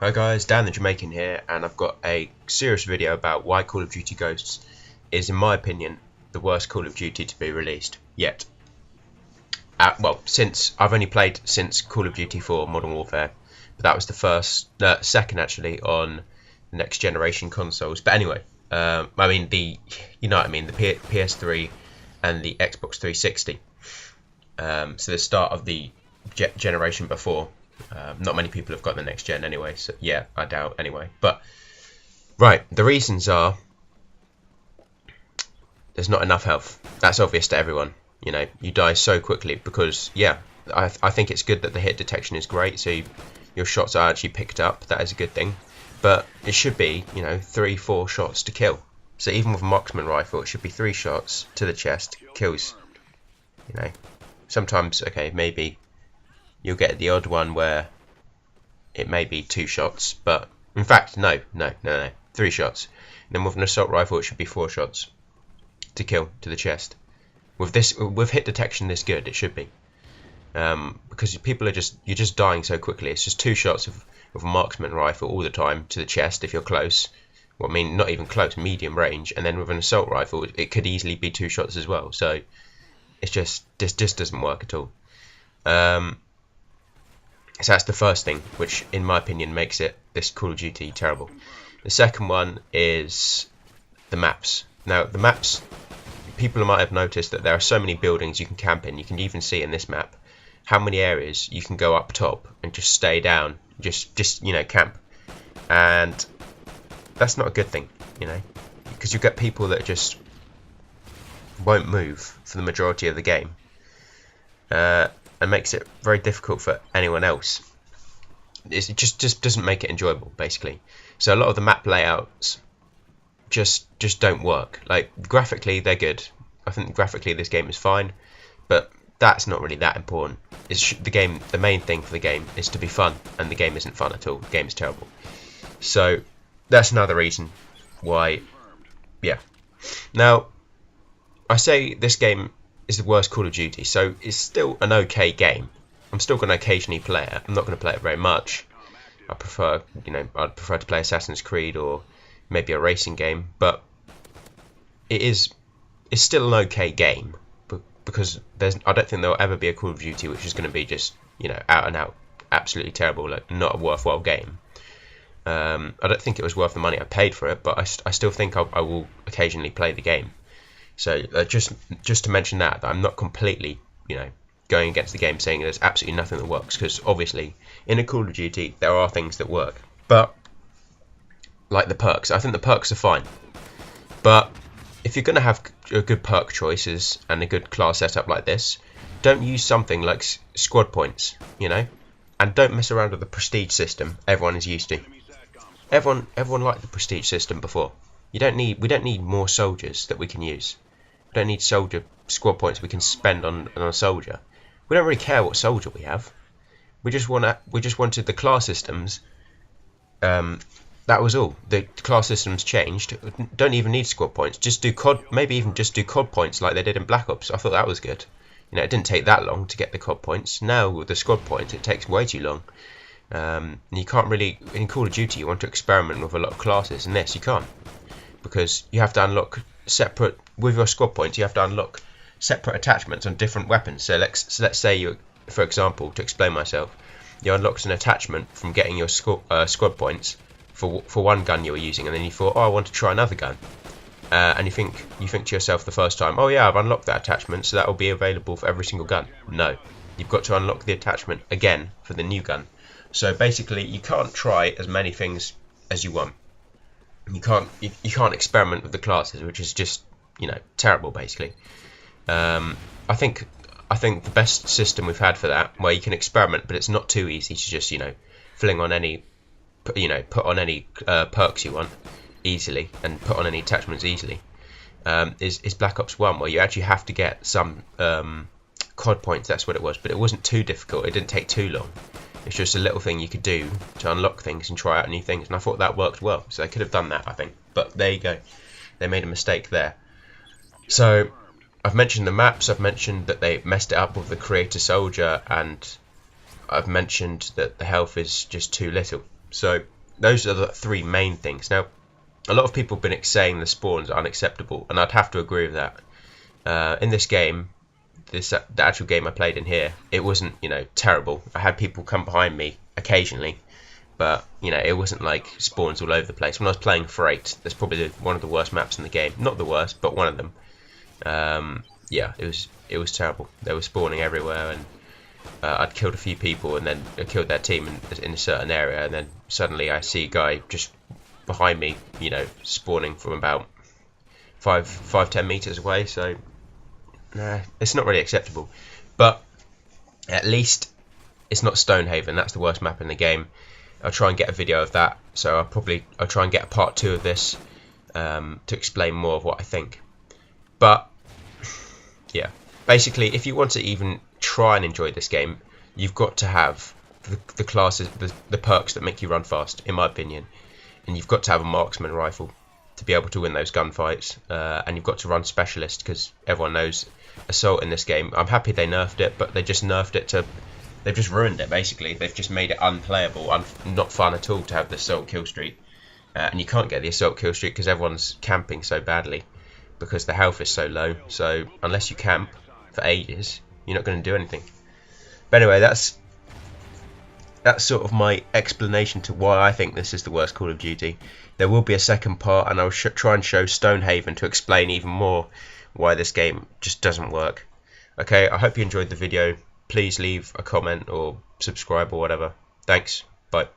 Hi guys, Dan the Jamaican here, and I've got a serious video about why Call of Duty Ghosts is, in my opinion, the worst Call of Duty to be released yet. Since I've only played since Call of Duty 4 Modern Warfare, but that was the second actually on next generation consoles. But anyway, the ps3 and the xbox 360. So the start of the generation before. Not many people have got the next gen anyway, so yeah, I doubt anyway. But right, the reasons are there's not enough health. That's obvious to everyone. You know, you die so quickly because, yeah, I think it's good that the hit detection is great, so your shots are actually picked up. That is a good thing. But it should be, 3-4 shots to kill. So even with a marksman rifle, it should be 3 shots to the chest, kills. Sometimes, okay, maybe you'll get the odd one where it may be 2 shots, but in fact, no, 3 shots. And then with an assault rifle, it should be 4 shots to kill to the chest. With hit detection this good, it should be, because people you're just dying so quickly. It's just 2 shots of a marksman rifle all the time to the chest if you're close. Well, I mean, not even close, medium range, and then with an assault rifle, it could easily be 2 shots as well. So it's just this just doesn't work at all. So that's the first thing, which in my opinion makes this Call of Duty terrible. The second one is the maps. Now the maps, people might have noticed that there are so many buildings you can camp in. You can even see in this map how many areas you can go up top and just stay down, just camp. And that's not a good thing, because you get people that just won't move for the majority of the game. And makes it very difficult for anyone else. It just doesn't make it enjoyable, basically. So a lot of the map layouts just don't work. Like, graphically they're good. I think graphically this game is fine, but that's not really that important. The main thing for the game is to be fun, and the game isn't fun at all. The game is terrible. So that's another reason why. Yeah. Now, I say this game is the worst Call of Duty, so it's still an okay game. I'm still going to occasionally play it. I'm not going to play it very much. I'd prefer to play Assassin's Creed or maybe a racing game, but it's still an okay game, because I don't think there'll ever be a Call of Duty which is going to be just out and out absolutely terrible, like not a worthwhile game. I don't think it was worth the money I paid for it, but I still think I will occasionally play the game. So just to mention that I'm not completely going against the game saying there's absolutely nothing that works, because obviously in a Call of Duty there are things that work, but like the perks, I think the perks are fine. But if you're going to have a good perk choices and a good class setup like this, don't use something like squad points, and don't mess around with the prestige system everyone is used to. Everyone liked the prestige system before. We don't need more soldiers that we can use. We don't need soldier squad points we can spend on a soldier. We don't really care what soldier we have. We just wanted the class systems. That was all. The class systems changed. Don't even need squad points. Just do COD. Maybe even just do COD points like they did in Black Ops. I thought that was good. It didn't take that long to get the COD points. Now with the squad points, it takes way too long. You can't really, in Call of Duty, you want to experiment with a lot of classes, and this you can't, because you have to unlock separate, with your squad points you have to unlock separate attachments on different weapons. So let's say you, for example, to explain myself, you unlocked an attachment from getting your squad points for one gun you were using, and then you thought, I want to try another gun, and you think to yourself the first time, yeah, I've unlocked that attachment, so that will be available for every single gun. No, you've got to unlock the attachment again for the new gun. So basically you can't try as many things as you want. You can't experiment with the classes, which is just terrible, basically. I think the best system we've had for that, where you can experiment but it's not too easy to just fling on any put on any perks you want easily and put on any attachments easily, is Black Ops 1, where you actually have to get some COD points. That's what it was, but it wasn't too difficult. It didn't take too long. It's just a little thing you could do to unlock things and try out new things, and I thought that worked well. So they could have done that, I think. But there you go. They made a mistake there. So I've mentioned the maps. I've mentioned that they messed it up with the creator soldier, and I've mentioned that the health is just too little. So those are the three main things. Now, a lot of people have been saying the spawns are unacceptable, and I'd have to agree with that. In this game, the actual game I played in here, it wasn't, terrible. I had people come behind me occasionally, but it wasn't like spawns all over the place. When I was playing Freight, that's probably one of the worst maps in the game. Not the worst, but one of them. Yeah, it was terrible. They were spawning everywhere, and I'd killed a few people, and then I killed their team in a certain area, and then suddenly I see a guy just behind me, spawning from about 5-10 meters away. So it's not really acceptable. But at least it's not Stonehaven. That's the worst map in the game. I'll try and get a video of that. So I'll try and get a part 2 of this to explain more of what I think. But yeah, basically, if you want to even try and enjoy this game, you've got to have the classes, the perks that make you run fast, in my opinion. And you've got to have a marksman rifle to be able to win those gunfights. And you've got to run specialist, because everyone knows assault in this game. I'm happy they nerfed it, but they just nerfed it to... They've just ruined it, basically. They've just made it unplayable, not fun at all to have the assault kill streak. And you can't get the assault kill streak because everyone's camping so badly, because the health is so low. So unless you camp for ages, you're not going to do anything. But anyway, that's sort of my explanation to why I think this is the worst Call of Duty. There will be a second part, and I'll try and show Stonehaven to explain even more why this game just doesn't work. Okay, I hope you enjoyed the video. Please leave a comment or subscribe or whatever. Thanks. Bye.